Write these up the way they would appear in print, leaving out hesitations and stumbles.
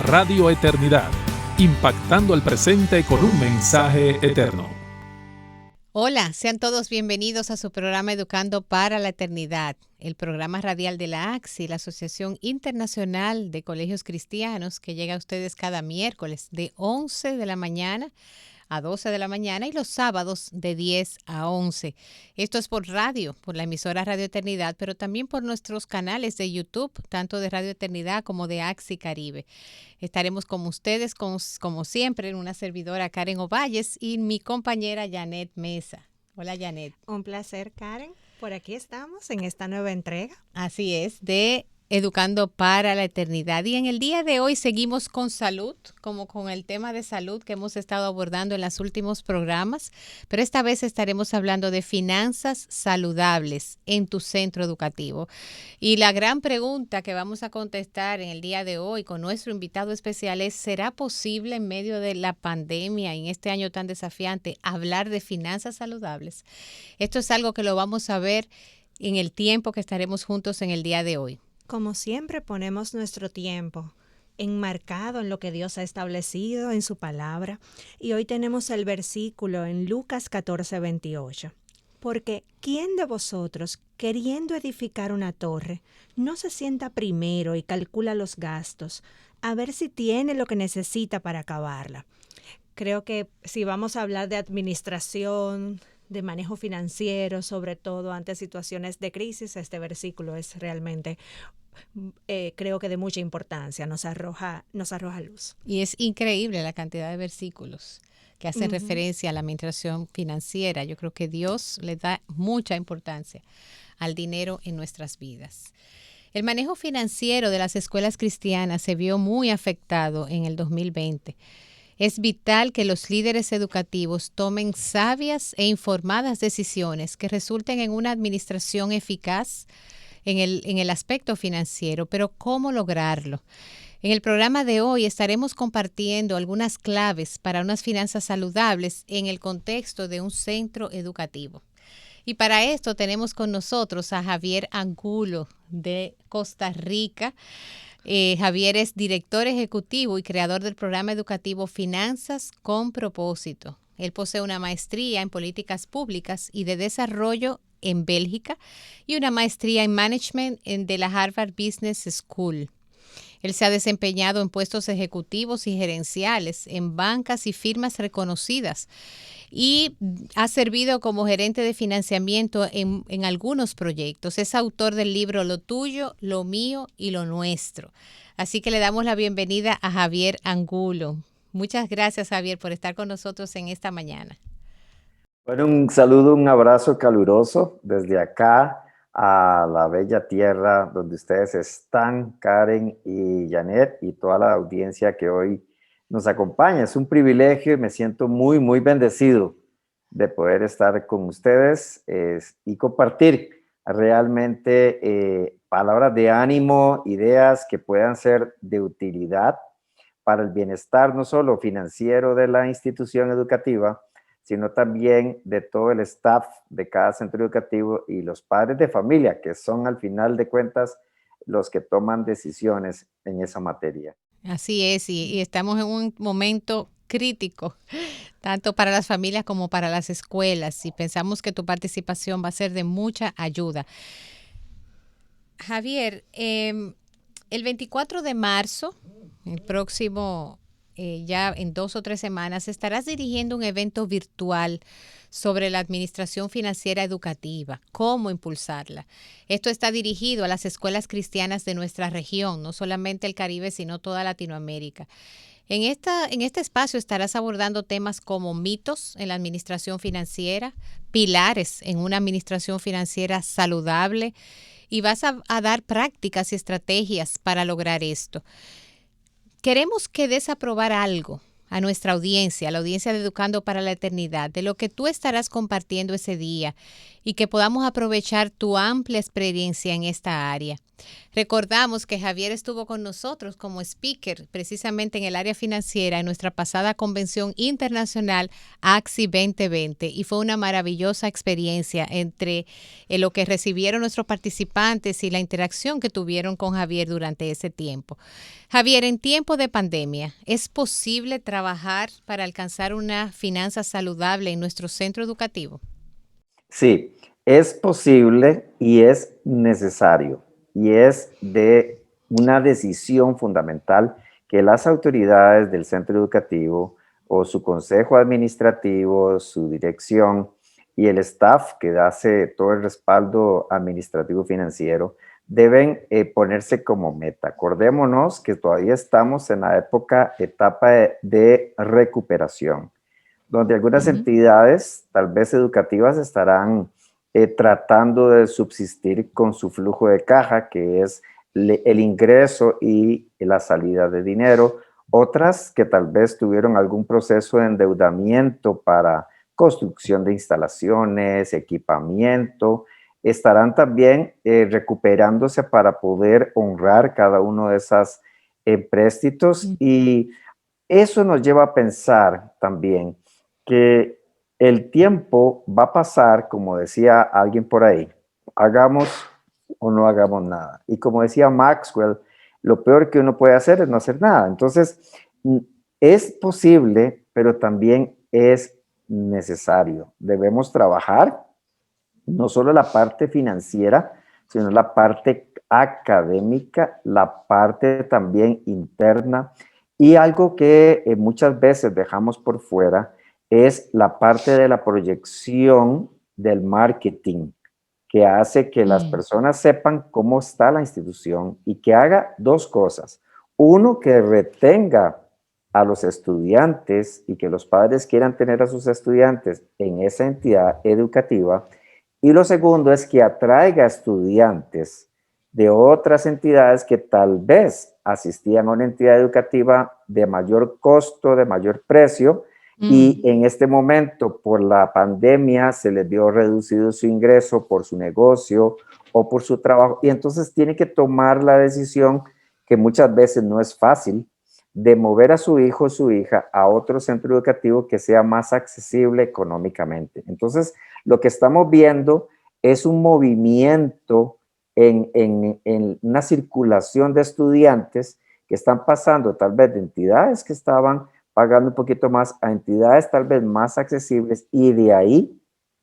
Radio Eternidad, impactando el presente con un mensaje eterno. Hola, sean todos bienvenidos a su programa Educando para la Eternidad, el programa radial de la ACSI, la Asociación Internacional de Colegios Cristianos, que llega a ustedes cada miércoles de 11 de la mañana a 12 de la mañana y los sábados de 10 a 11. Esto es por radio, por la emisora Radio Eternidad, pero también por nuestros canales de YouTube, tanto de Radio Eternidad como de AXI Caribe. Estaremos con ustedes, como siempre, en una servidora Karen Ovalles y mi compañera Janet Mesa. Hola, Janet. Un placer, Karen. Por aquí estamos en esta nueva entrega. Así es, de Educando para la Eternidad. Y en el día de hoy seguimos con salud, como con el tema de salud que hemos estado abordando en los últimos programas, pero esta vez estaremos hablando de finanzas saludables en tu centro educativo. Y la gran pregunta que vamos a contestar en el día de hoy con nuestro invitado especial es: ¿será posible en medio de la pandemia, en este año tan desafiante, hablar de finanzas saludables? Esto es algo que lo vamos a ver en el tiempo que estaremos juntos en el día de hoy. Como siempre, ponemos nuestro tiempo enmarcado en lo que Dios ha establecido en su palabra. Y hoy tenemos el versículo en Lucas 14:28. Porque ¿quién de vosotros, queriendo edificar una torre, no se sienta primero y calcula los gastos, a ver si tiene lo que necesita para acabarla? Creo que si vamos a hablar de administración, de manejo financiero, sobre todo ante situaciones de crisis, este versículo es realmente, creo que de mucha importancia, nos arroja luz. Y es increíble la cantidad de versículos que hacen referencia a la administración financiera. Yo creo que Dios le da mucha importancia al dinero en nuestras vidas. El manejo financiero de las escuelas cristianas se vio muy afectado en el 2020. Es vital que los líderes educativos tomen sabias e informadas decisiones que resulten en una administración eficaz en el aspecto financiero. Pero ¿cómo lograrlo? En el programa de hoy estaremos compartiendo algunas claves para unas finanzas saludables en el contexto de un centro educativo. Y para esto tenemos con nosotros a Javier Angulo de Costa Rica. Javier es director ejecutivo y creador del programa educativo Finanzas con Propósito. Él posee una maestría en políticas públicas y de desarrollo en Bélgica y una maestría en management de la Harvard Business School. Él se ha desempeñado en puestos ejecutivos y gerenciales en bancas y firmas reconocidas y ha servido como gerente de financiamiento en algunos proyectos. Es autor del libro Lo Tuyo, Lo Mío y Lo Nuestro. Así que le damos la bienvenida a Javier Angulo. Muchas gracias, Javier, por estar con nosotros en esta mañana. Bueno, un saludo, un abrazo caluroso desde acá a la bella tierra donde ustedes están, Karen y Janet, y toda la audiencia que hoy nos acompaña. Es un privilegio y me siento muy, muy bendecido de poder estar con ustedes y compartir realmente palabras de ánimo, ideas que puedan ser de utilidad para el bienestar no solo financiero de la institución educativa, sino también de todo el staff de cada centro educativo y los padres de familia, que son al final de cuentas los que toman decisiones en esa materia. Así es, y estamos en un momento crítico, tanto para las familias como para las escuelas, y pensamos que tu participación va a ser de mucha ayuda. Javier, el 24 de marzo, el próximo, ya en 2 o 3 semanas, estarás dirigiendo un evento virtual sobre la administración financiera educativa, cómo impulsarla. Esto está dirigido a las escuelas cristianas de nuestra región, no solamente el Caribe, sino toda Latinoamérica. En este espacio estarás abordando temas como mitos en la administración financiera, pilares en una administración financiera saludable, y vas a dar prácticas y estrategias para lograr esto. Queremos que des a probar algo a nuestra audiencia, a la audiencia de Educando para la Eternidad, de lo que tú estarás compartiendo ese día y que podamos aprovechar tu amplia experiencia en esta área. Recordamos que Javier estuvo con nosotros como speaker precisamente en el área financiera en nuestra pasada convención internacional AXI 2020 y fue una maravillosa experiencia entre lo que recibieron nuestros participantes y la interacción que tuvieron con Javier durante ese tiempo. Javier, en tiempo de pandemia, ¿es posible trabajar para alcanzar una finanza saludable en nuestro centro educativo? Sí, es posible y es necesario. Y es de una decisión fundamental que las autoridades del centro educativo o su consejo administrativo, su dirección y el staff que hace todo el respaldo administrativo financiero deben ponerse como meta. Acordémonos que todavía estamos en la etapa de recuperación, donde algunas entidades, tal vez educativas, estarán tratando de subsistir con su flujo de caja, que es el ingreso y la salida de dinero. Otras que tal vez tuvieron algún proceso de endeudamiento para construcción de instalaciones, equipamiento, estarán también recuperándose para poder honrar cada uno de esos empréstitos. Y eso nos lleva a pensar también que el tiempo va a pasar, como decía alguien por ahí, hagamos o no hagamos nada. Y como decía Maxwell, lo peor que uno puede hacer es no hacer nada. Entonces, es posible, pero también es necesario. Debemos trabajar no solo la parte financiera, sino la parte académica, la parte también interna. Y algo que muchas veces dejamos por fuera es la parte de la proyección del marketing, que hace que las personas sepan cómo está la institución y que haga dos cosas. Uno, que retenga a los estudiantes y que los padres quieran tener a sus estudiantes en esa entidad educativa. Y lo segundo es que atraiga estudiantes de otras entidades que tal vez asistían a una entidad educativa de mayor costo, de mayor precio, y en este momento por la pandemia se les vio reducido su ingreso por su negocio o por su trabajo, y entonces tiene que tomar la decisión, que muchas veces no es fácil, de mover a su hijo o su hija a otro centro educativo que sea más accesible económicamente. Entonces, lo que estamos viendo es un movimiento en una circulación de estudiantes que están pasando tal vez de entidades que estaban pagando un poquito más a entidades tal vez más accesibles, y de ahí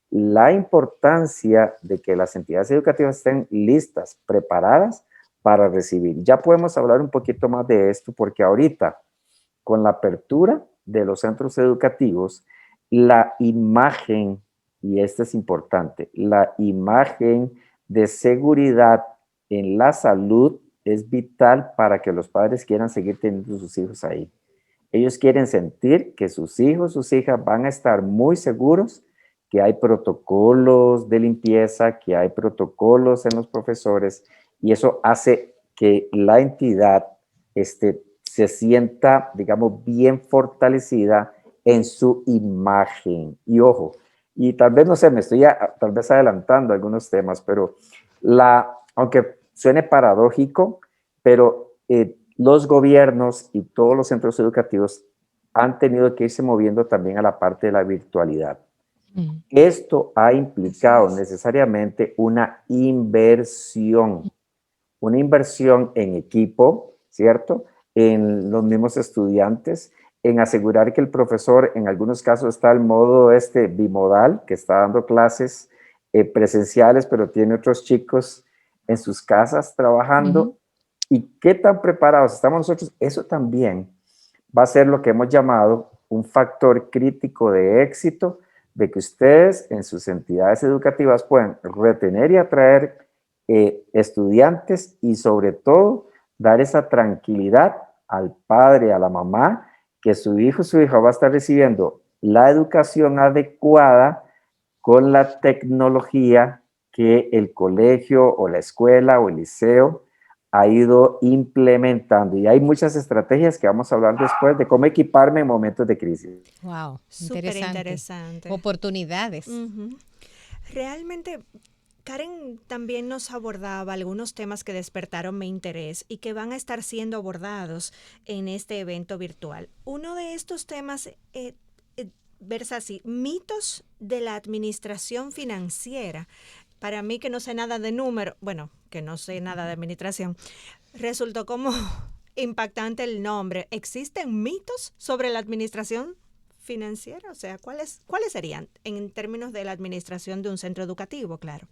la importancia de que las entidades educativas estén listas, preparadas para recibir. Ya podemos hablar un poquito más de esto porque ahorita, con la apertura de los centros educativos, la imagen, y esto es importante, la imagen de seguridad en la salud es vital para que los padres quieran seguir teniendo sus hijos ahí. Ellos quieren sentir que sus hijos, sus hijas van a estar muy seguros, que hay protocolos de limpieza, que hay protocolos en los profesores, y eso hace que la entidad se sienta, digamos, bien fortalecida en su imagen. Y ojo, y tal vez, no sé, me estoy tal vez adelantando algunos temas, pero aunque suene paradójico, pero los gobiernos y todos los centros educativos han tenido que irse moviendo también a la parte de la virtualidad. Esto ha implicado necesariamente una inversión en equipo, ¿cierto? En los mismos estudiantes, en asegurar que el profesor en algunos casos está al modo bimodal, que está dando clases presenciales, pero tiene otros chicos en sus casas trabajando. ¿Y qué tan preparados estamos nosotros? Eso también va a ser lo que hemos llamado un factor crítico de éxito, de que ustedes en sus entidades educativas puedan retener y atraer estudiantes, y sobre todo dar esa tranquilidad al padre, a la mamá, que su hijo o su hija va a estar recibiendo la educación adecuada con la tecnología que el colegio o la escuela o el liceo ha ido implementando. Y hay muchas estrategias que vamos a hablar después de cómo equiparme en momentos de crisis. Wow, Súper interesante. Oportunidades. Realmente, Karen también nos abordaba algunos temas que despertaron mi interés y que van a estar siendo abordados en este evento virtual. Uno de estos temas versa así: mitos de la administración financiera. Para mí, que no sé nada de número, bueno, que no sé nada de administración, resultó como impactante el nombre. ¿Existen mitos sobre la administración financiera? O sea, ¿cuáles serían en términos de la administración de un centro educativo? Claro.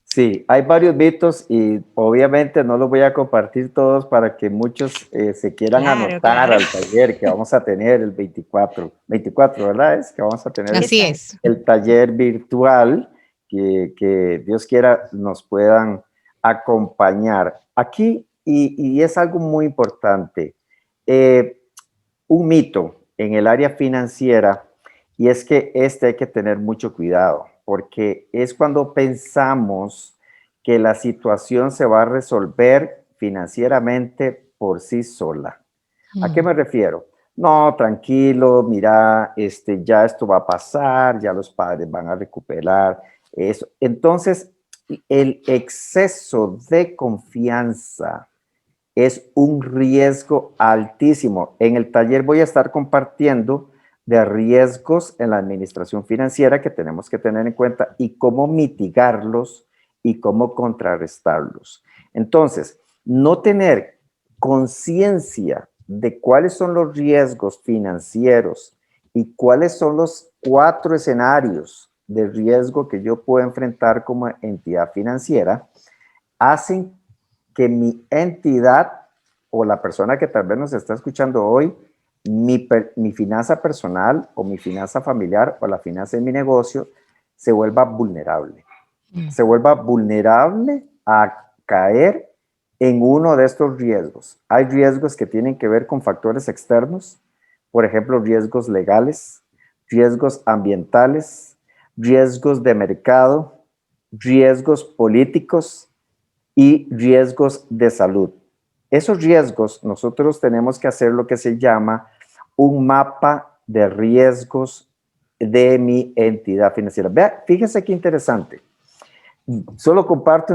Sí, hay varios mitos y obviamente no los voy a compartir todos para que muchos se quieran anotar al taller que vamos a tener el 24, ¿verdad? Es que vamos a tener Así es. el taller virtual que Dios quiera nos puedan acompañar. Aquí, y es algo muy importante, un mito en el área financiera, y es que hay que tener mucho cuidado, porque es cuando pensamos que la situación se va a resolver financieramente por sí sola. ¿A qué me refiero? No, tranquilo, mira, ya esto va a pasar, ya los padres van a recuperar eso. Entonces, el exceso de confianza es un riesgo altísimo. En el taller voy a estar compartiendo de riesgos en la administración financiera que tenemos que tener en cuenta y cómo mitigarlos y cómo contrarrestarlos. Entonces, no tener conciencia de cuáles son los riesgos financieros y cuáles son los 4 escenarios de riesgo que yo puedo enfrentar como entidad financiera, hacen que mi entidad o la persona que tal vez nos está escuchando hoy, mi finanza personal o mi finanza familiar o la finanza de mi negocio se vuelva vulnerable. Se vuelva vulnerable a caer en uno de estos riesgos. Hay riesgos que tienen que ver con factores externos, por ejemplo, riesgos legales, riesgos ambientales, riesgos de mercado, riesgos políticos y riesgos de salud. Esos riesgos nosotros tenemos que hacer lo que se llama un mapa de riesgos de mi entidad financiera. Vea, fíjese qué interesante. Solo comparto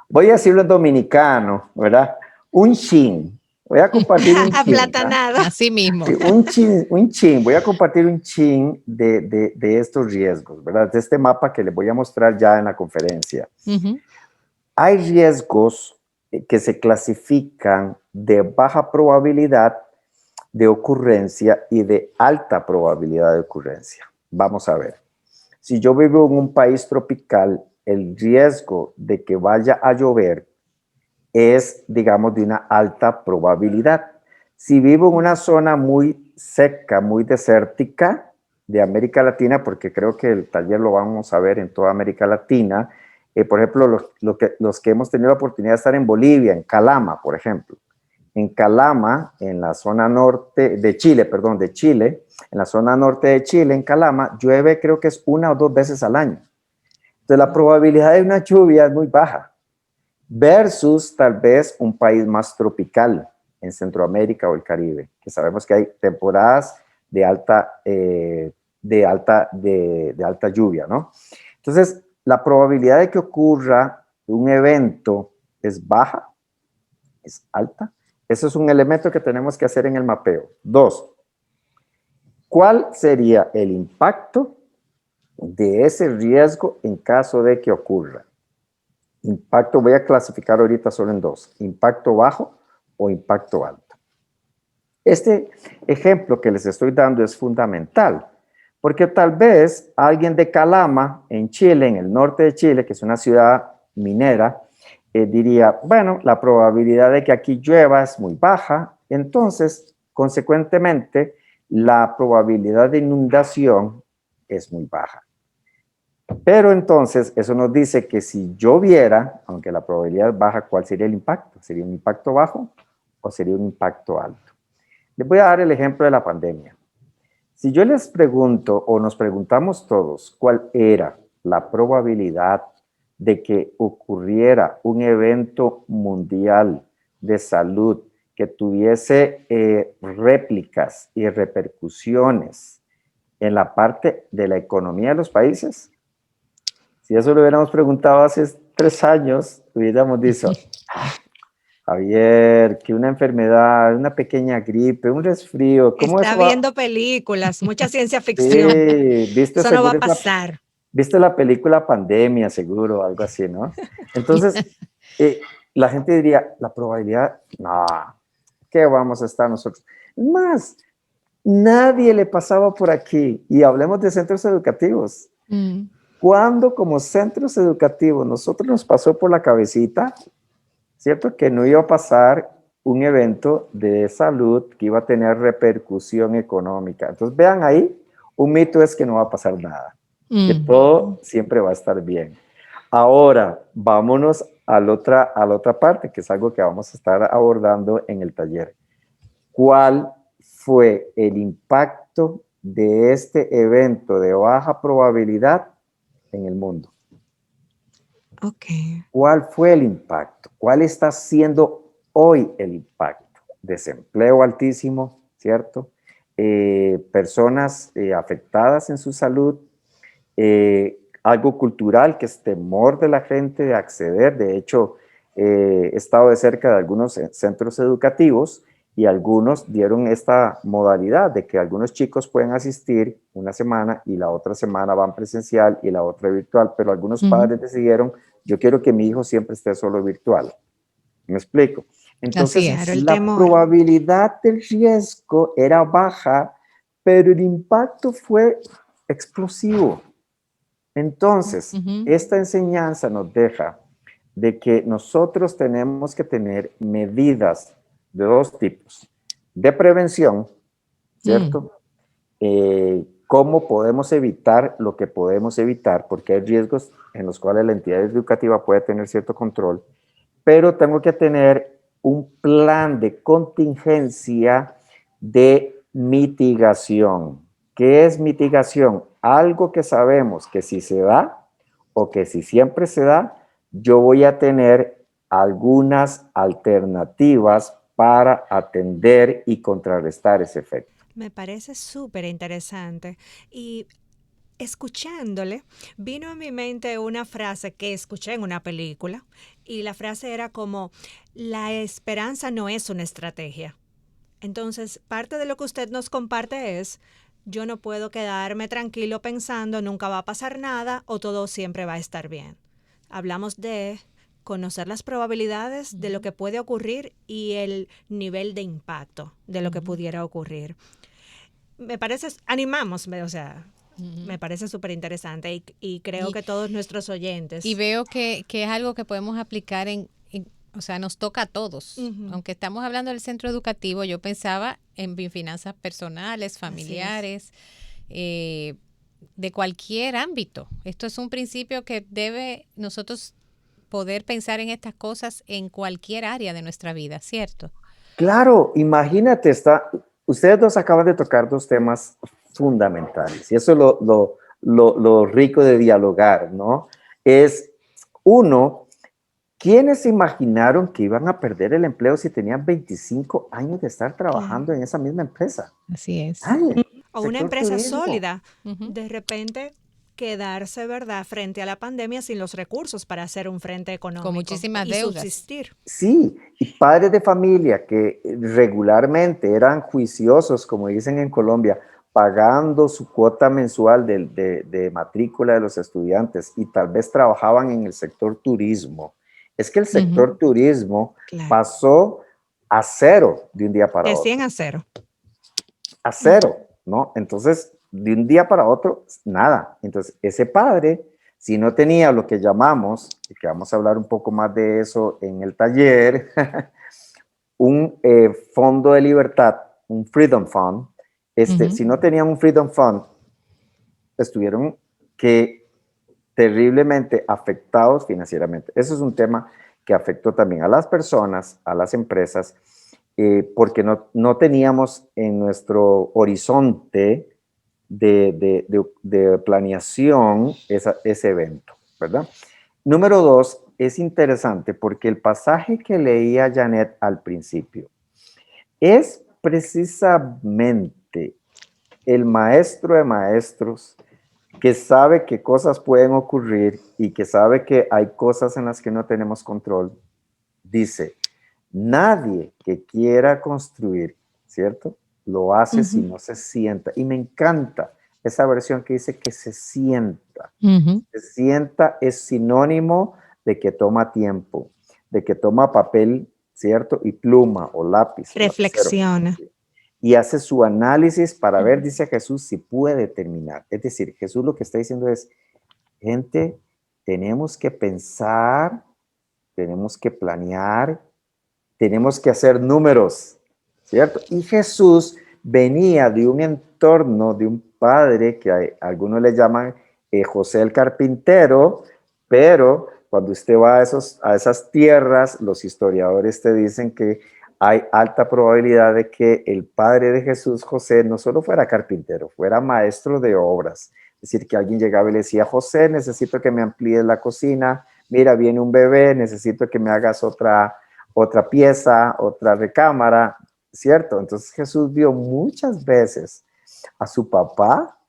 voy a decirlo en dominicano, ¿verdad? Un chin. Voy a compartir un chin. Aplatanado. Así mismo. Sí, un chin. Voy a compartir un chin de estos riesgos, ¿verdad? De este mapa que les voy a mostrar ya en la conferencia. Hay riesgos que se clasifican de baja probabilidad de ocurrencia y de alta probabilidad de ocurrencia. Vamos a ver. Si yo vivo en un país tropical, el riesgo de que vaya a llover es, digamos, de una alta probabilidad. Si vivo en una zona muy seca, muy desértica de América Latina, porque creo que el taller lo vamos a ver en toda América Latina, por ejemplo, los que hemos tenido la oportunidad de estar en Bolivia, en Calama, por ejemplo. En Calama, en la zona norte de Chile, en la zona norte de Chile, en Calama, llueve creo que es 1 o 2 veces al año. Entonces la probabilidad de una lluvia es muy baja, versus tal vez un país más tropical en Centroamérica o el Caribe, que sabemos que hay temporadas de alta lluvia, ¿no? Entonces, la probabilidad de que ocurra un evento es baja, es alta. Eso es un elemento que tenemos que hacer en el mapeo. 2, ¿cuál sería el impacto de ese riesgo en caso de que ocurra? Impacto, voy a clasificar ahorita solo en 2, impacto bajo o impacto alto. Este ejemplo que les estoy dando es fundamental, porque tal vez alguien de Calama, en Chile, en el norte de Chile, que es una ciudad minera, diría, bueno, la probabilidad de que aquí llueva es muy baja, entonces, consecuentemente, la probabilidad de inundación es muy baja. Pero entonces, eso nos dice que si lloviera, aunque la probabilidad es baja, ¿cuál sería el impacto? ¿Sería un impacto bajo o sería un impacto alto? Les voy a dar el ejemplo de la pandemia. Si yo les pregunto o nos preguntamos todos cuál era la probabilidad de que ocurriera un evento mundial de salud que tuviese réplicas y repercusiones en la parte de la economía de los países, si eso lo hubiéramos preguntado hace 3 años, hubiéramos dicho, Javier, que una enfermedad, una pequeña gripe, un resfrío, ¿cómo Está eso va? viendo películas, mucha ciencia ficción. Sí, viste Eso no va seguro a pasar. viste la película Pandemia, seguro, algo así, ¿no? Entonces, la gente diría, la probabilidad, no, ¿qué vamos a estar nosotros? Es más, nadie le pasaba por aquí. Y hablemos de centros educativos. ¿Cuándo como centros educativos nosotros nos pasó por la cabecita, cierto, que no iba a pasar un evento de salud que iba a tener repercusión económica? Entonces, vean ahí, un mito es que no va a pasar nada, que todo siempre va a estar bien. Ahora, vámonos a la otra parte, que es algo que vamos a estar abordando en el taller. ¿Cuál fue el impacto de este evento de baja probabilidad en el mundo? Okay. ¿Cuál fue el impacto? ¿Cuál está siendo hoy el impacto? Desempleo altísimo, ¿cierto? Personas afectadas en su salud, algo cultural que es temor de la gente de acceder. De hecho, he estado de cerca de algunos centros educativos y algunos dieron esta modalidad de que algunos chicos pueden asistir una semana y la otra semana van presencial y la otra virtual, pero algunos padres decidieron, yo quiero que mi hijo siempre esté solo virtual. ¿Me explico? Entonces, Claro, el la temor. probabilidad del riesgo era baja, pero el impacto fue explosivo. Entonces, esta enseñanza nos deja de que nosotros tenemos que tener medidas de 2 tipos. De prevención, ¿cierto? ¿Cómo podemos evitar lo que podemos evitar? Porque hay riesgos en los cuales la entidad educativa puede tener cierto control, pero tengo que tener un plan de contingencia de mitigación. ¿Qué es mitigación? Algo que sabemos que si se da o que si siempre se da, yo voy a tener algunas alternativas para atender y contrarrestar ese efecto. Me parece súper interesante. Y escuchándole, vino a mi mente una frase que escuché en una película y la frase era como, la esperanza no es una estrategia. Entonces, parte de lo que usted nos comparte es, yo no puedo quedarme tranquilo pensando nunca va a pasar nada o todo siempre va a estar bien. Hablamos de conocer las probabilidades de lo que puede ocurrir y el nivel de impacto de lo que pudiera ocurrir. Me parece, animamos, o sea, me parece súper interesante y creo que todos nuestros oyentes. Y veo que es algo que podemos aplicar o sea, nos toca a todos. Aunque estamos hablando del centro educativo, yo pensaba en finanzas personales, familiares, de cualquier ámbito. Esto es un principio que debe nosotros poder pensar en estas cosas en cualquier área de nuestra vida, ¿cierto? Claro, imagínate, ustedes dos acaban de tocar 2 temas fundamentales y eso es lo rico de dialogar, ¿no? Es, uno, ¿quiénes se imaginaron que iban a perder el empleo si tenían 25 años de estar trabajando en esa misma empresa? Así es. O una empresa turismo. sólida, de repente quedarse, ¿verdad?, frente a la pandemia sin los recursos para hacer un frente económico. Con muchísimas y deudas. subsistir. Sí, y padres de familia que regularmente eran juiciosos, como dicen en Colombia, pagando su cuota mensual de matrícula de los estudiantes y tal vez trabajaban en el sector turismo. Es que el sector turismo pasó a 0 de un día para De otro. 100 a 0. A 0, ¿no? Entonces, de un día para otro, nada. Entonces, ese padre, si no tenía lo que llamamos, y que vamos a hablar un poco más de eso en el taller, un fondo de libertad, un Freedom Fund, si no tenían un Freedom Fund, estuvieron terriblemente afectados financieramente. Eso es un tema que afectó también a las personas, a las empresas, porque no teníamos en nuestro horizonte de planeación ese evento, ¿verdad? Número 2, es interesante porque el pasaje que leía Janet al principio es precisamente el maestro de maestros que sabe que cosas pueden ocurrir y que sabe que hay cosas en las que no tenemos control. Dice, nadie que quiera construir, ¿cierto? Lo hace si no se sienta. Y me encanta esa versión que dice que se sienta. Se sienta es sinónimo de que toma tiempo, de que toma papel, ¿cierto? Y pluma o lápiz. Reflexiona. Y hace su análisis para ver, dice Jesús, si puede terminar. Es decir, Jesús lo que está diciendo es, gente, tenemos que pensar, tenemos que planear, tenemos que hacer números, ¿cierto? Y Jesús venía de un entorno, de un padre que algunos le llaman José el carpintero, pero cuando usted va a esas tierras, los historiadores te dicen que hay alta probabilidad de que el padre de Jesús, José, no solo fuera carpintero, fuera maestro de obras. Es decir, que alguien llegaba y le decía, José, necesito que me amplíes la cocina, mira, viene un bebé, necesito que me hagas otra pieza, otra recámara, ¿cierto? Entonces Jesús vio muchas veces a su papá,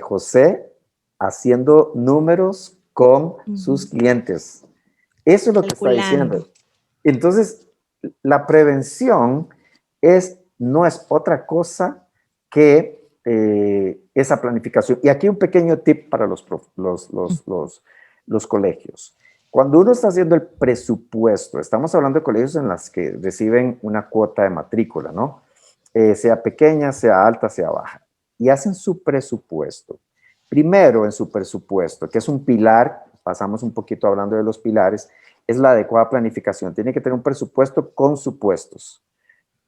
José, haciendo números con sus clientes. Eso es lo que está diciendo. Entonces, la prevención no es otra cosa que esa planificación. Y aquí un pequeño tip para los colegios. Cuando uno está haciendo el presupuesto, estamos hablando de colegios en los que reciben una cuota de matrícula, ¿no? Sea pequeña, sea alta, sea baja. Y hacen su presupuesto. Primero en su presupuesto, que es un pilar, pasamos un poquito hablando de los pilares, es la adecuada planificación. Tiene que tener un presupuesto con supuestos.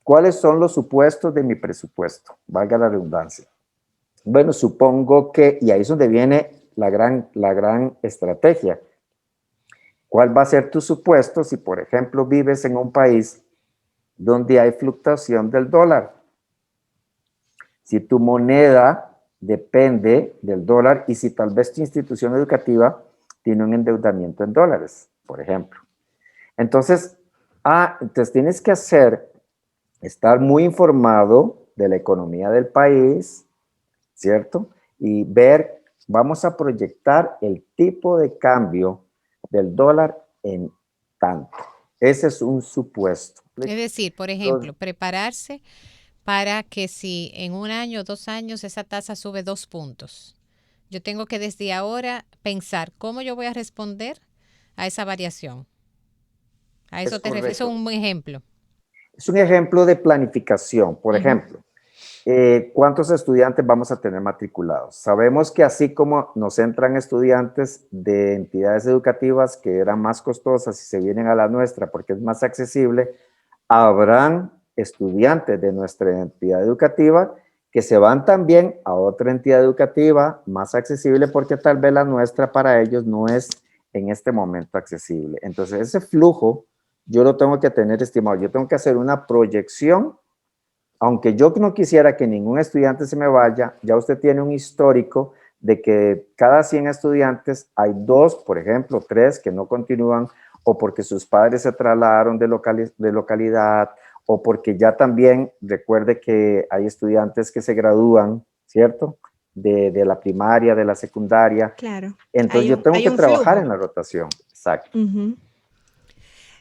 ¿Cuáles son los supuestos de mi presupuesto? Valga la redundancia. Bueno, supongo que, y ahí es donde viene la gran estrategia. ¿Cuál va a ser tu supuesto si, por ejemplo, vives en un país donde hay fluctuación del dólar? Si tu moneda depende del dólar y si tal vez tu institución educativa tiene un endeudamiento en dólares, por ejemplo. Entonces tienes que estar muy informado de la economía del país, ¿cierto? Y ver, vamos a proyectar el tipo de cambio del dólar en tanto. Ese es un supuesto. Es decir, por ejemplo, prepararse para que si en 1 año o 2 años esa tasa sube 2 puntos. Yo tengo que desde ahora pensar cómo yo voy a responder a esa variación. A eso te refieres, es un ejemplo. Es un ejemplo de planificación. Por ejemplo, ¿cuántos estudiantes vamos a tener matriculados? Sabemos que así como nos entran estudiantes de entidades educativas que eran más costosas y se vienen a la nuestra porque es más accesible, habrán estudiantes de nuestra entidad educativa que se van también a otra entidad educativa más accesible porque tal vez la nuestra para ellos no es en este momento accesible. Entonces ese flujo yo lo tengo que tener estimado. Yo tengo que hacer una proyección. Aunque yo no quisiera que ningún estudiante se me vaya, ya usted tiene un histórico de que cada 100 estudiantes hay 2, por ejemplo, 3 que no continúan o porque sus padres se trasladaron de localidad o porque ya también recuerde que hay estudiantes que se gradúan, ¿cierto? De la primaria, de la secundaria. Claro. Entonces yo tengo que trabajar en la rotación. Exacto.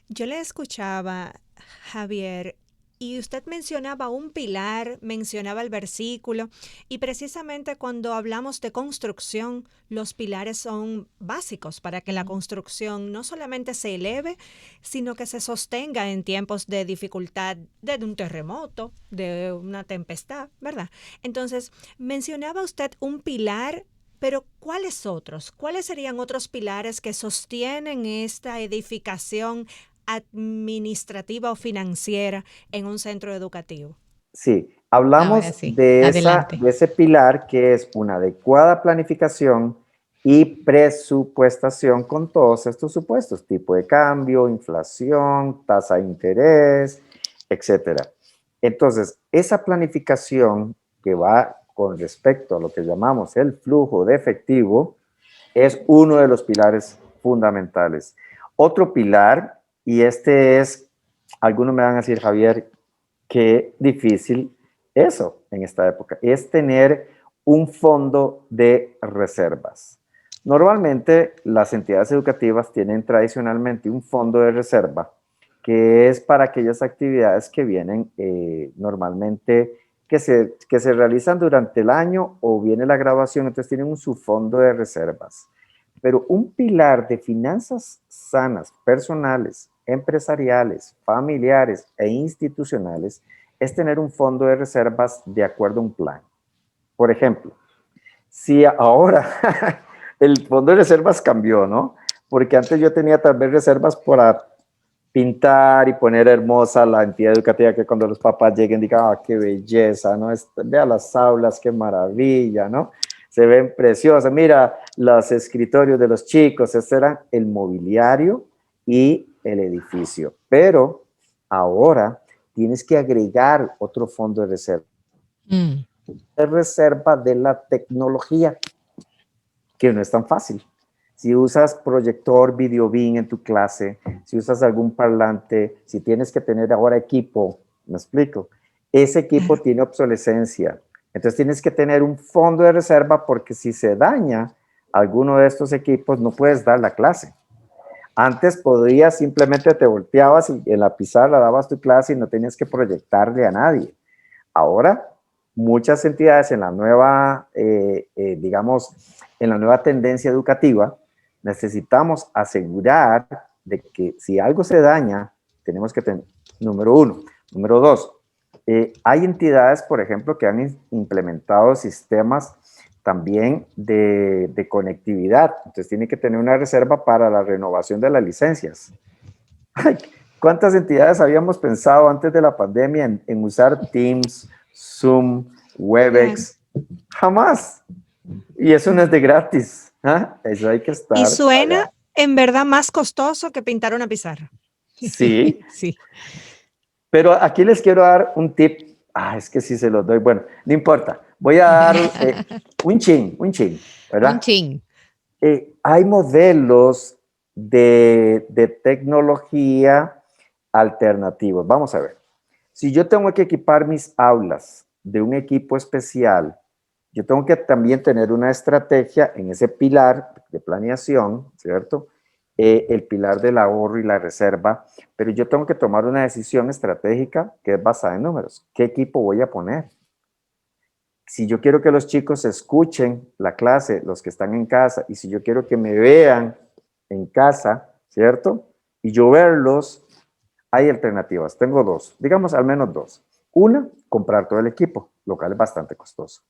Yo le escuchaba, Javier, y usted mencionaba un pilar, mencionaba el versículo, y precisamente cuando hablamos de construcción, los pilares son básicos para que la construcción no solamente se eleve, sino que se sostenga en tiempos de dificultad, de un terremoto, de una tempestad, ¿verdad? Entonces, mencionaba usted un pilar, pero ¿cuáles otros? ¿Cuáles serían otros pilares que sostienen esta edificación administrativa o financiera en un centro educativo? Sí, hablamos de ese pilar que es una adecuada planificación y presupuestación con todos estos supuestos, tipo de cambio, inflación, tasa de interés, etcétera. Entonces, esa planificación que va con respecto a lo que llamamos el flujo de efectivo es uno de los pilares fundamentales. Otro pilar, y este es, algunos me van a decir, Javier, qué difícil eso en esta época, es tener un fondo de reservas. Normalmente las entidades educativas tienen tradicionalmente un fondo de reserva que es para aquellas actividades que vienen normalmente que se realizan durante el año o viene la graduación, entonces tienen un subfondo de reservas. Pero un pilar de finanzas sanas, personales, empresariales, familiares e institucionales es tener un fondo de reservas de acuerdo a un plan. Por ejemplo, si ahora el fondo de reservas cambió, ¿no? Porque antes yo tenía tal vez reservas para pintar y poner hermosa la entidad educativa, que cuando los papás lleguen digan, ah, qué belleza, ¿no? Vea las aulas, qué maravilla, ¿no? Se ven preciosas, mira los escritorios de los chicos, este era el mobiliario y el edificio. Pero ahora tienes que agregar otro fondo de reserva. De reserva de la tecnología, que no es tan fácil. Si usas proyector, videobeam en tu clase, si usas algún parlante, si tienes que tener ahora equipo, ¿me explico? Ese equipo tiene obsolescencia. Entonces tienes que tener un fondo de reserva porque si se daña alguno de estos equipos no puedes dar la clase. Antes podías simplemente te volteabas y en la pizarra dabas tu clase y no tenías que proyectarle a nadie. Ahora muchas entidades en la nueva, digamos, en la nueva tendencia educativa, necesitamos asegurar de que si algo se daña, tenemos que tener, número uno. Número dos, hay entidades, por ejemplo, que han implementado sistemas también de conectividad. Entonces, tiene que tener una reserva para la renovación de las licencias. Ay, ¿cuántas entidades habíamos pensado antes de la pandemia en usar Teams, Zoom, Webex? Jamás. Y eso no es de gratis. ¿Ah? Eso hay que estar. Y suena pagando. en verdad más costoso que pintar una pizarra. Sí. Sí. Pero aquí les quiero dar un tip. Ah, es que si se los doy, bueno, no importa. Voy a dar un chin, ¿verdad? Un chin. Hay modelos de tecnología alternativos. Vamos a ver. Si yo tengo que equipar mis aulas de un equipo especial, yo tengo que también tener una estrategia en ese pilar de planeación, ¿cierto? El pilar del ahorro y la reserva, pero yo tengo que tomar una decisión estratégica que es basada en números. ¿Qué equipo voy a poner? Si yo quiero que los chicos escuchen la clase, los que están en casa, y si yo quiero que me vean en casa, ¿cierto? Y yo verlos, hay alternativas. Tengo dos, digamos al menos dos. Una, comprar todo el equipo, lo cual es bastante costoso.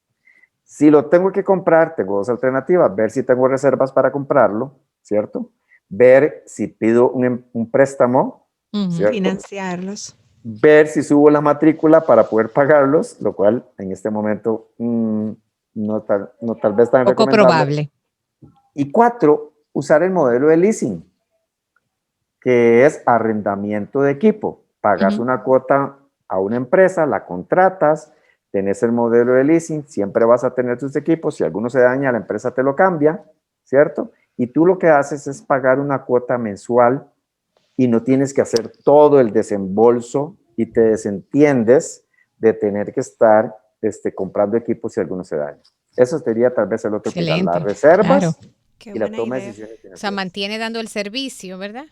Si lo tengo que comprar, tengo dos alternativas. Ver si tengo reservas para comprarlo, ¿cierto? Ver si pido un préstamo, ¿cierto? Financiarlos. Ver si subo la matrícula para poder pagarlos, lo cual en este momento no tal vez tan Poco recomendable. probable. Y cuatro, usar el modelo de leasing, que es arrendamiento de equipo. Pagas una cuota a una empresa, la contratas, tenés el modelo de leasing, siempre vas a tener tus equipos, si alguno se daña, la empresa te lo cambia, ¿cierto? Y tú lo que haces es pagar una cuota mensual y no tienes que hacer todo el desembolso y te desentiendes de tener que estar comprando equipos si alguno se daña. Eso sería tal vez el otro pilar, Excelente, las reservas claro. y la toma de decisiones O sea, financieras. mantiene dando el servicio, ¿verdad?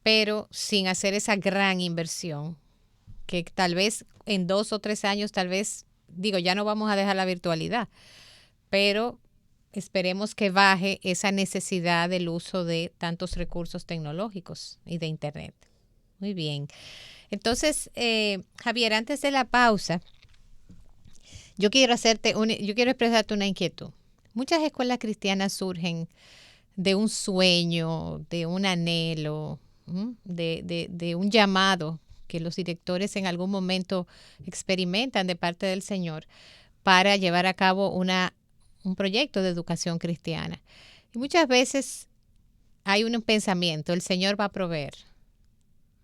Pero sin hacer esa gran inversión, que tal vez en 2 o 3 años, tal vez, digo, ya no vamos a dejar la virtualidad, pero esperemos que baje esa necesidad del uso de tantos recursos tecnológicos y de Internet. Muy bien. Entonces, Javier, antes de la pausa, yo quiero expresarte una inquietud. Muchas escuelas cristianas surgen de un sueño, de un anhelo, de un llamado que los directores en algún momento experimentan de parte del Señor para llevar a cabo un proyecto de educación cristiana. Y muchas veces hay un pensamiento, el Señor va a proveer.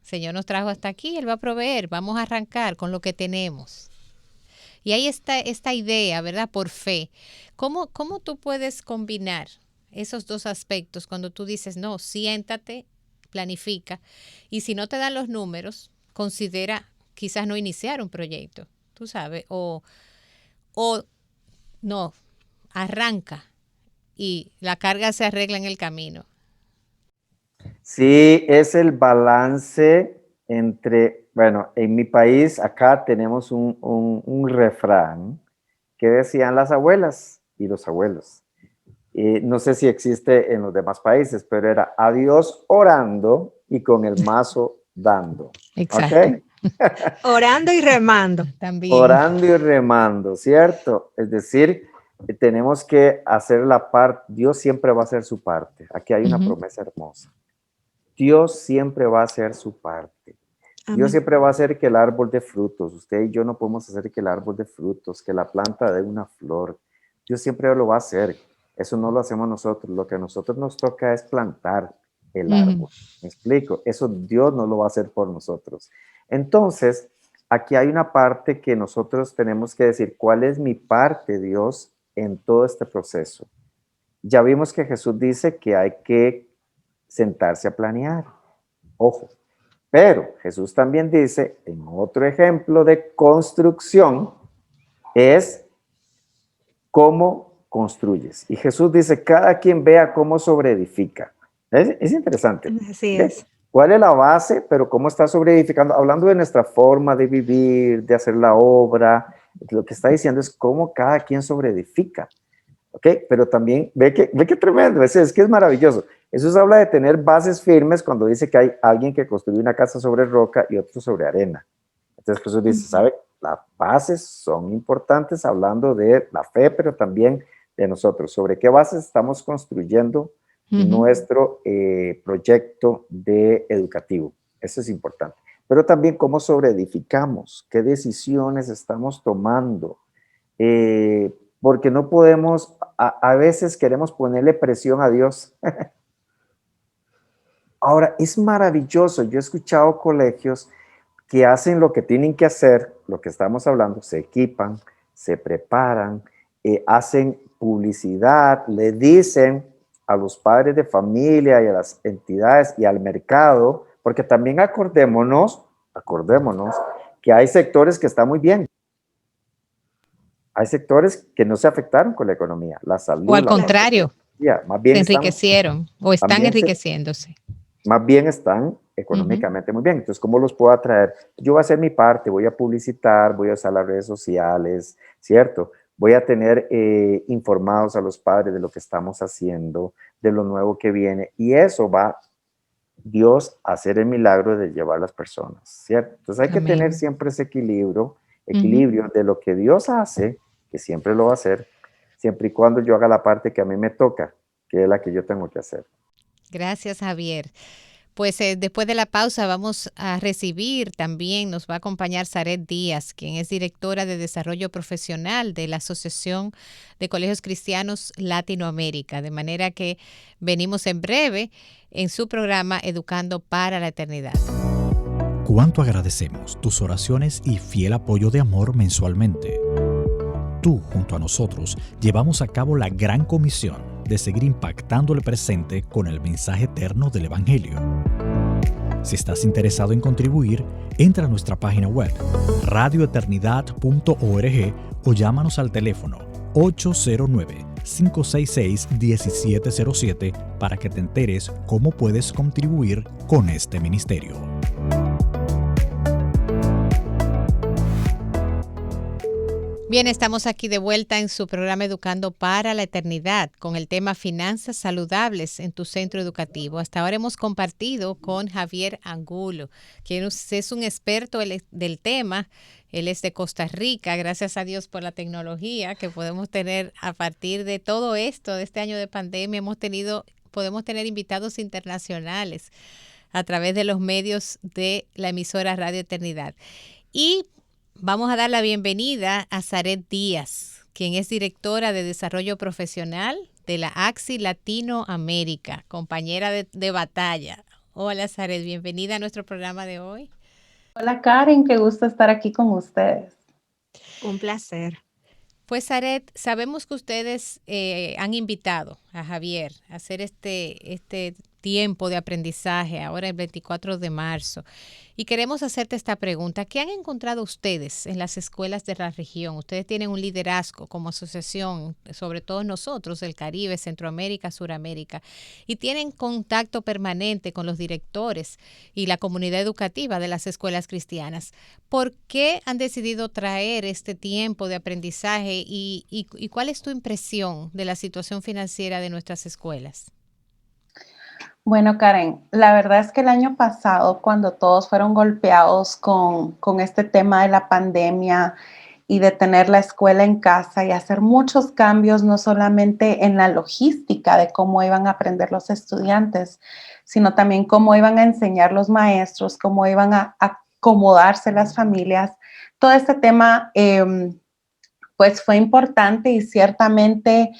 El Señor nos trajo hasta aquí, Él va a proveer, vamos a arrancar con lo que tenemos. Y ahí está esta idea, ¿verdad? Por fe. ¿Cómo tú puedes combinar esos dos aspectos cuando tú dices, no, siéntate, planifica, y si no te dan los números, considera quizás no iniciar un proyecto, tú sabes, o no, arranca y la carga se arregla en el camino. Sí, es el balance entre, bueno, en mi país acá tenemos un refrán que decían las abuelas y los abuelos. No sé si existe en los demás países, pero era a Dios orando y con el mazo dando. Exacto. ¿Ok? Orando y remando. También. Orando y remando, ¿cierto? Es decir, tenemos que hacer la parte, Dios siempre va a hacer su parte. Aquí hay una promesa hermosa. Dios siempre va a hacer su parte. Amén. Dios siempre va a hacer que el árbol dé frutos. Usted y yo no podemos hacer que el árbol dé frutos, que la planta dé una flor. Dios siempre lo va a hacer. Eso no lo hacemos nosotros. Lo que a nosotros nos toca es plantar el árbol. ¿Me explico? Eso Dios no lo va a hacer por nosotros. Entonces, aquí hay una parte que nosotros tenemos que decir, ¿cuál es mi parte, Dios, en todo este proceso? Ya vimos que Jesús dice que hay que sentarse a planear. Ojo, pero Jesús también dice, en otro ejemplo de construcción, es cómo construyes. Y Jesús dice, cada quien vea cómo sobreedifica. Es interesante. Así es. ¿Cuál es la base? Pero cómo está sobreedificando. Hablando de nuestra forma de vivir, de hacer la obra, lo que está diciendo es cómo cada quien sobreedifica. ¿Ok? Pero también, ve que tremendo, es que es maravilloso. Jesús habla de tener bases firmes cuando dice que hay alguien que construye una casa sobre roca y otro sobre arena. Entonces Jesús dice, ¿sabe? Las bases son importantes hablando de la fe, pero también de nosotros. ¿Sobre qué bases estamos construyendo nuestro proyecto educativo? Eso es importante. Pero también cómo sobreedificamos, qué decisiones estamos tomando. Porque no podemos, a veces queremos ponerle presión a Dios. Ahora, es maravilloso. Yo he escuchado colegios que hacen lo que tienen que hacer, lo que estamos hablando, se equipan, se preparan, hacen publicidad, le dicen a los padres de familia y a las entidades y al mercado, porque también acordémonos que hay sectores que están muy bien. Hay sectores que no se afectaron con la economía, la salud. O al contrario, más bien se enriquecieron o están enriqueciéndose. Más bien están económicamente muy bien. Entonces, ¿cómo los puedo atraer? Yo voy a hacer mi parte, voy a publicitar, voy a usar las redes sociales, ¿cierto? Voy a tener informados a los padres de lo que estamos haciendo, de lo nuevo que viene. Y eso va Dios a hacer el milagro de llevar a las personas, ¿cierto? Entonces hay que tener siempre ese equilibrio de lo que Dios hace, que siempre lo va a hacer, siempre y cuando yo haga la parte que a mí me toca, que es la que yo tengo que hacer. Gracias, Javier. Pues después de la pausa vamos a recibir también, nos va a acompañar Zaret Díaz, quien es directora de Desarrollo Profesional de la Asociación de Colegios Cristianos Latinoamérica. De manera que venimos en breve en su programa Educando para la Eternidad. Cuánto agradecemos tus oraciones y fiel apoyo de amor mensualmente. Tú, junto a nosotros, llevamos a cabo la gran comisión de seguir impactando el presente con el mensaje eterno del Evangelio. Si estás interesado en contribuir, entra a nuestra página web radioeternidad.org o llámanos al teléfono 809-566-1707 para que te enteres cómo puedes contribuir con este ministerio. Bien, estamos aquí de vuelta en su programa Educando para la Eternidad con el tema Finanzas Saludables en tu centro educativo. Hasta ahora hemos compartido con Javier Angulo, quien es un experto del tema. Él es de Costa Rica, gracias a Dios por la tecnología que podemos tener a partir de todo esto, de este año de pandemia. Podemos tener invitados internacionales a través de los medios de la emisora Radio Eternidad. Y vamos a dar la bienvenida a Zaret Díaz, quien es directora de Desarrollo Profesional de la AXI Latinoamérica, compañera de batalla. Hola, Zaret, bienvenida a nuestro programa de hoy. Hola, Karen, qué gusto estar aquí con ustedes. Un placer. Pues Zaret, sabemos que ustedes han invitado a Javier a hacer este tiempo de aprendizaje ahora el 24 de marzo. Y queremos hacerte esta pregunta. ¿Qué han encontrado ustedes en las escuelas de la región? Ustedes tienen un liderazgo como asociación, sobre todo nosotros, el Caribe, Centroamérica, Suramérica, y tienen contacto permanente con los directores y la comunidad educativa de las escuelas cristianas. ¿Por qué han decidido traer este tiempo de aprendizaje y cuál es tu impresión de la situación financiera de nuestras escuelas? Bueno, Karen, la verdad es que el año pasado, cuando todos fueron golpeados con este tema de la pandemia y de tener la escuela en casa y hacer muchos cambios, no solamente en la logística de cómo iban a aprender los estudiantes, sino también cómo iban a enseñar los maestros, cómo iban a acomodarse las familias. Todo este tema, pues fue importante y ciertamente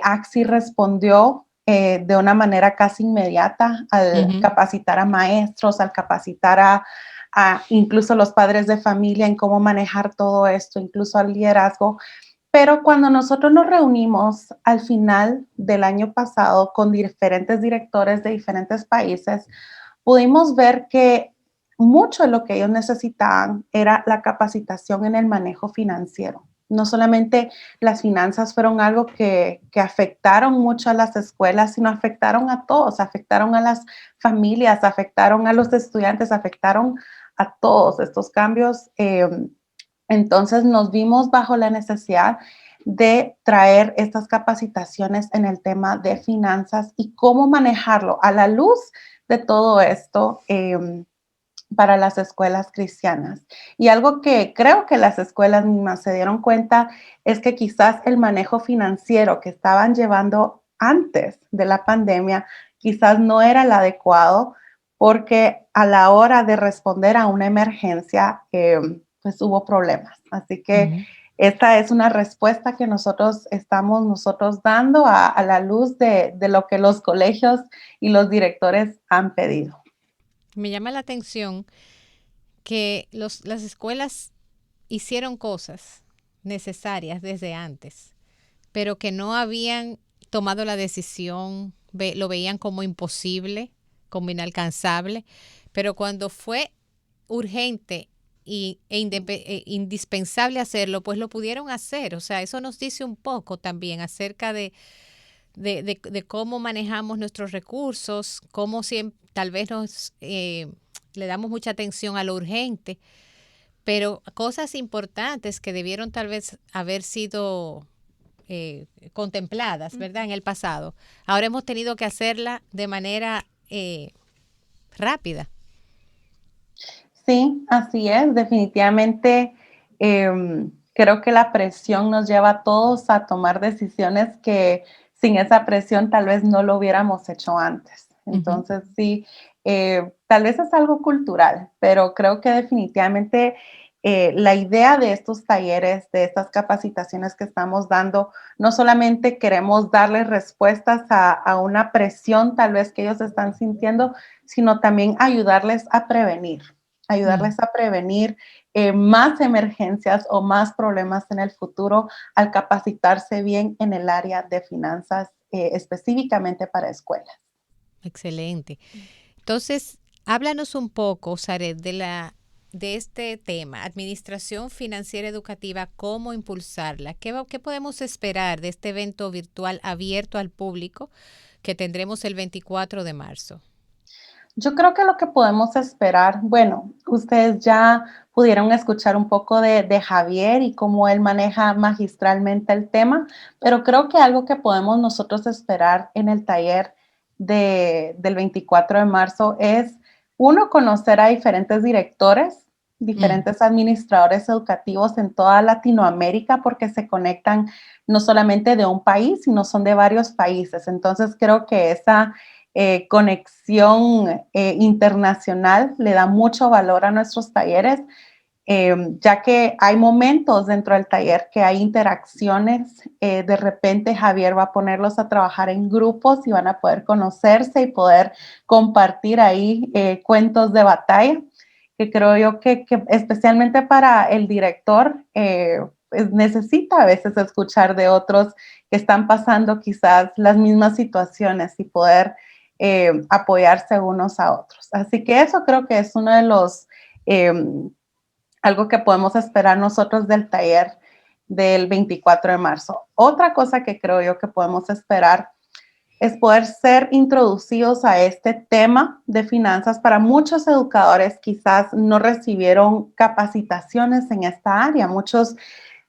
Axi respondió de una manera casi inmediata al capacitar a maestros, al capacitar a incluso los padres de familia en cómo manejar todo esto, incluso al liderazgo. Pero cuando nosotros nos reunimos al final del año pasado con diferentes directores de diferentes países, pudimos ver que mucho de lo que ellos necesitaban era la capacitación en el manejo financiero. No solamente las finanzas fueron algo que afectaron mucho a las escuelas, sino afectaron a todos, afectaron a las familias, afectaron a los estudiantes, afectaron a todos estos cambios. Entonces nos vimos bajo la necesidad de traer estas capacitaciones en el tema de finanzas y cómo manejarlo a la luz de todo esto para las escuelas cristianas. Y algo que creo que las escuelas mismas se dieron cuenta es que quizás el manejo financiero que estaban llevando antes de la pandemia quizás no era el adecuado, porque a la hora de responder a una emergencia, pues hubo problemas. Así que esta es una respuesta que nosotros estamos dando a la luz de lo que los colegios y los directores han pedido. Me llama la atención que las escuelas hicieron cosas necesarias desde antes, pero que no habían tomado la decisión, lo veían como imposible, como inalcanzable, pero cuando fue urgente indispensable hacerlo, pues lo pudieron hacer. O sea, eso nos dice un poco también acerca de cómo manejamos nuestros recursos, cómo tal vez le damos mucha atención a lo urgente, pero cosas importantes que debieron tal vez haber sido contempladas, ¿verdad? En el pasado. Ahora hemos tenido que hacerla de manera rápida. Sí, así es. Definitivamente creo que la presión nos lleva a todos a tomar decisiones que sin esa presión tal vez no lo hubiéramos hecho antes. Entonces, sí, tal vez es algo cultural, pero creo que definitivamente la idea de estos talleres, de estas capacitaciones que estamos dando, no solamente queremos darles respuestas a una presión tal vez que ellos están sintiendo, sino también ayudarles a prevenir más emergencias o más problemas en el futuro al capacitarse bien en el área de finanzas específicamente para escuelas. Excelente. Entonces, háblanos un poco, Zaret, de este tema, administración financiera educativa, cómo impulsarla. ¿Qué podemos esperar de este evento virtual abierto al público que tendremos el 24 de marzo? Yo creo que lo que podemos esperar, bueno, ustedes ya pudieron escuchar un poco de Javier y cómo él maneja magistralmente el tema, pero creo que algo que podemos nosotros esperar en el taller del 24 de marzo es, uno, conocer a diferentes directores, diferentes administradores educativos en toda Latinoamérica, porque se conectan no solamente de un país, sino son de varios países. Entonces, creo que esa conexión internacional le da mucho valor a nuestros talleres, ya que hay momentos dentro del taller que hay interacciones. De repente Javier va a ponerlos a trabajar en grupos y van a poder conocerse y poder compartir ahí cuentos de batalla, que creo yo que especialmente para el director pues, necesita a veces escuchar de otros que están pasando quizás las mismas situaciones y poder apoyarse unos a otros. Así que eso creo que es uno de los, algo que podemos esperar nosotros del taller del 24 de marzo. Otra cosa que creo yo que podemos esperar es poder ser introducidos a este tema de finanzas. Para muchos educadores quizás no recibieron capacitaciones en esta área. Muchos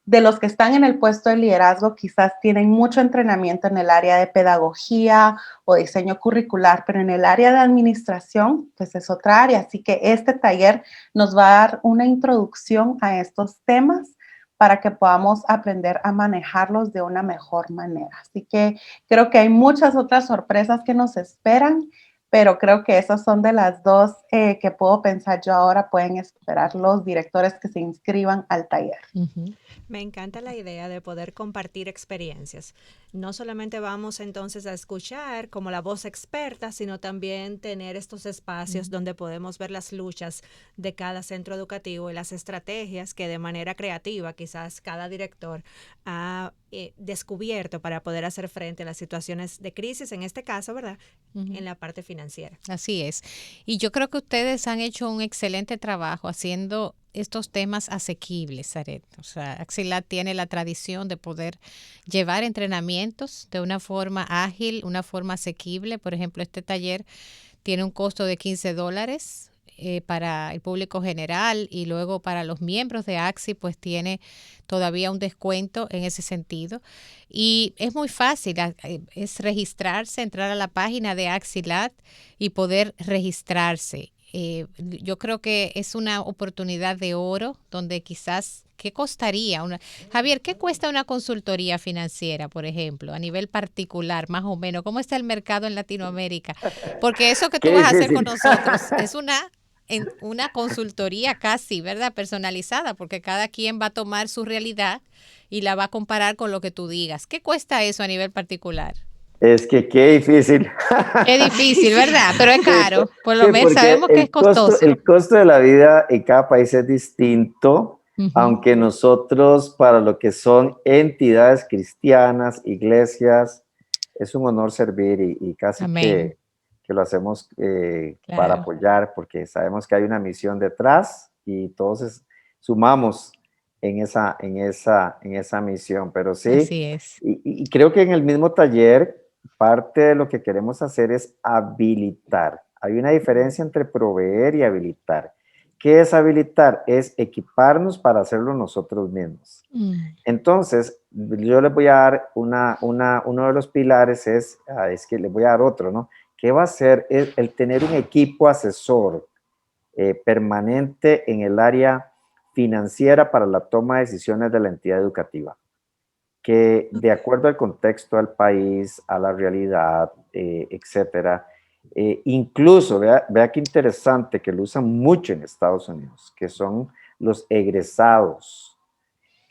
de los que están en el puesto de liderazgo quizás tienen mucho entrenamiento en el área de pedagogía o diseño curricular, pero en el área de administración, pues es otra área. Así que este taller nos va a dar una introducción a estos temas para que podamos aprender a manejarlos de una mejor manera. Así que creo que hay muchas otras sorpresas que nos esperan, pero creo que esas son de las dos que puedo pensar yo ahora pueden esperar los directores que se inscriban al taller. Me encanta la idea de poder compartir experiencias. No solamente vamos entonces a escuchar como la voz experta, sino también tener estos espacios donde podemos ver las luchas de cada centro educativo y las estrategias que de manera creativa quizás cada director ha descubierto para poder hacer frente a las situaciones de crisis, en este caso, ¿verdad? En la parte financiera. Así es. Y yo creo que ustedes han hecho un excelente trabajo haciendo estos temas asequibles, Zaret. O sea, Axilat tiene la tradición de poder llevar entrenamientos de una forma ágil, una forma asequible. Por ejemplo, este taller tiene un costo de $15 para el público general, y luego para los miembros de Axi pues tiene todavía un descuento en ese sentido. Y es muy fácil, es registrarse, entrar a la página de Axilat y poder registrarse. Yo creo que es una oportunidad de oro donde quizás, ¿qué costaría? Javier, ¿qué cuesta una consultoría financiera, por ejemplo, a nivel particular, más o menos? ¿Cómo está el mercado en Latinoamérica? Porque eso que tú Qué vas a hacer difícil. con nosotros es una consultoría casi, ¿verdad? Personalizada, porque cada quien va a tomar su realidad y la va a comparar con lo que tú digas. ¿Qué cuesta eso a nivel particular? Es que qué difícil. Es difícil, ¿verdad? Pero es caro. Por lo Sí, menos porque sabemos que es costoso. el costo de la vida en cada país es distinto, aunque nosotros, para lo que son entidades cristianas, iglesias, es un honor servir y casi Amén. que lo hacemos para Claro. apoyar, porque sabemos que hay una misión detrás y todos sumamos en esa misión. Pero sí, Así es. y creo que en el mismo taller, parte de lo que queremos hacer es habilitar. Hay una diferencia entre proveer y habilitar. ¿Qué es habilitar? Es equiparnos para hacerlo nosotros mismos. Entonces, yo les voy a dar uno de los pilares es que les voy a dar otro, ¿no? ¿Qué va a ser el tener un equipo asesor permanente en el área financiera para la toma de decisiones de la entidad educativa? Que de acuerdo al contexto, al país, a la realidad, etcétera, incluso, vea qué interesante que lo usan mucho en Estados Unidos, que son los egresados.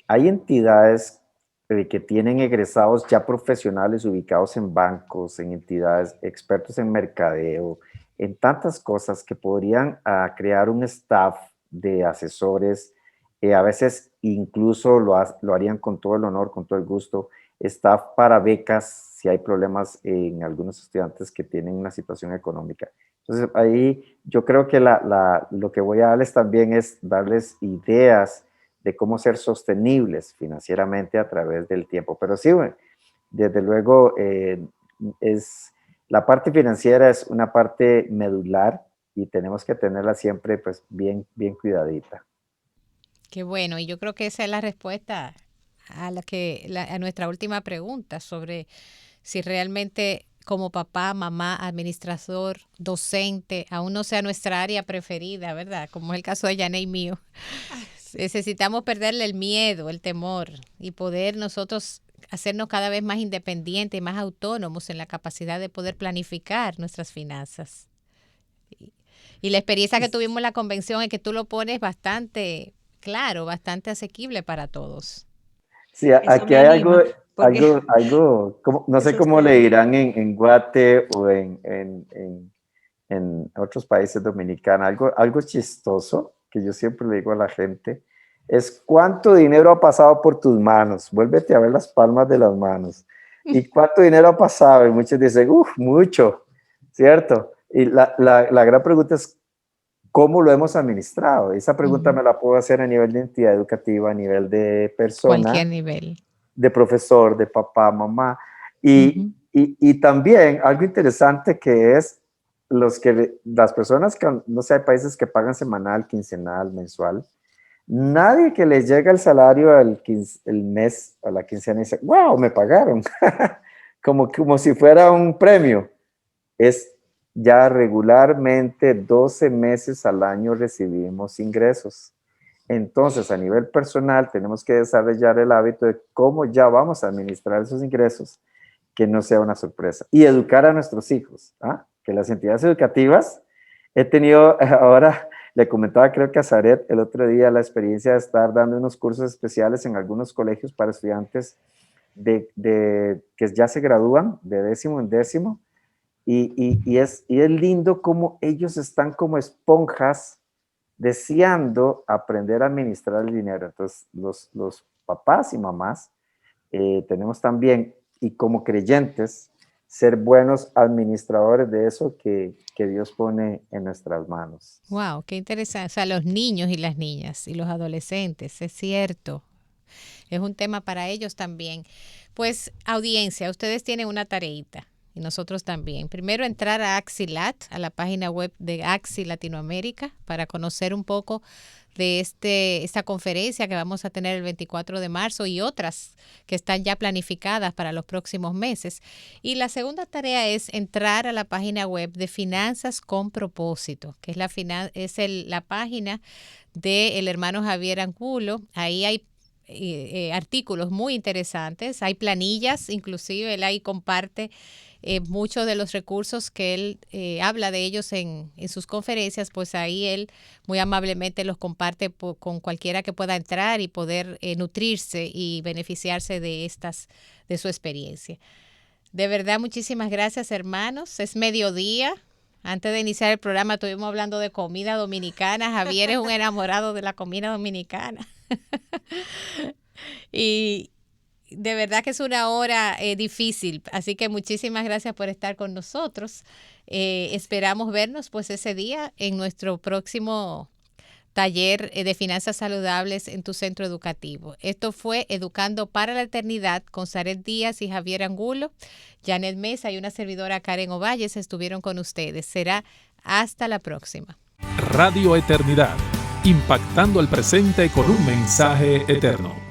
Hay entidades que tienen egresados ya profesionales ubicados en bancos, en entidades, expertos en mercadeo, en tantas cosas que podrían crear un staff de asesores. A veces incluso lo harían con todo el honor, con todo el gusto. Staff para becas, si hay problemas en algunos estudiantes que tienen una situación económica. Entonces, ahí yo creo que lo que voy a darles también es darles ideas de cómo ser sostenibles financieramente a través del tiempo. Pero sí, bueno, desde luego, la parte financiera es una parte medular y tenemos que tenerla siempre pues bien cuidadita. Qué bueno, y yo creo que esa es la respuesta a a nuestra última pregunta sobre si realmente como papá, mamá, administrador, docente, aún no sea nuestra área preferida, ¿verdad? Como es el caso de Yané y mío. Necesitamos perderle el miedo, el temor y poder nosotros hacernos cada vez más independientes y más autónomos en la capacidad de poder planificar nuestras finanzas. Y la experiencia que tuvimos en la convención es que tú lo pones bastante claro, bastante asequible para todos. Sí, aquí hay algo no sé cómo le dirán en Guate o en otros países dominicanos, algo chistoso que yo siempre le digo a la gente. es cuánto dinero ha pasado por tus manos. Vuélvete a ver las palmas de las manos. ¿Y cuánto dinero ha pasado? Y muchos dicen, mucho, ¿cierto? Y la gran pregunta es, ¿cómo lo hemos administrado? Esa pregunta me la puedo hacer a nivel de entidad educativa, a nivel de persona. Cualquier nivel. De profesor, de papá, mamá. Y también algo interesante que es las personas que, no sé, hay países que pagan semanal, quincenal, mensual. Nadie que les llega el salario el mes a la quincena dice, wow, me pagaron. como si fuera un premio. Es ya regularmente 12 meses al año recibimos ingresos. Entonces, a nivel personal, tenemos que desarrollar el hábito de cómo ya vamos a administrar esos ingresos, que no sea una sorpresa. Y educar a nuestros hijos, que las entidades educativas, he tenido ahora... Le comentaba, creo que a Zaret el otro día, la experiencia de estar dando unos cursos especiales en algunos colegios para estudiantes que ya se gradúan de 10º en 10º, y es lindo como ellos están como esponjas deseando aprender a administrar el dinero. Entonces, los papás y mamás tenemos también, y como creyentes, ser buenos administradores de eso que Dios pone en nuestras manos. Wow, qué interesante. O sea, los niños y las niñas y los adolescentes, es cierto. Es un tema para ellos también. Pues, audiencia, ustedes tienen una tareita y nosotros también. Primero, entrar a Axilat, a la página web de Axi Latinoamérica, para conocer un poco de esta conferencia que vamos a tener el 24 de marzo y otras que están ya planificadas para los próximos meses. Y la segunda tarea es entrar a la página web de Finanzas con Propósito, que es la página del hermano Javier Angulo. Ahí hay artículos muy interesantes, hay planillas, inclusive él ahí comparte muchos de los recursos que él habla de ellos en sus conferencias, pues ahí él muy amablemente los comparte con cualquiera que pueda entrar y poder nutrirse y beneficiarse de su experiencia. De verdad, muchísimas gracias, hermanos. Es mediodía. Antes de iniciar el programa estuvimos hablando de comida dominicana. Javier es un enamorado de la comida dominicana. Y de verdad que es una hora difícil, así que muchísimas gracias por estar con nosotros. Esperamos vernos pues ese día en nuestro próximo taller de finanzas saludables en tu centro educativo. Esto fue Educando para la Eternidad con Zaret Díaz y Javier Angulo. Janet Mesa y una servidora Karen Ovalles estuvieron con ustedes. Será hasta la próxima. Radio Eternidad, impactando el presente con un mensaje eterno.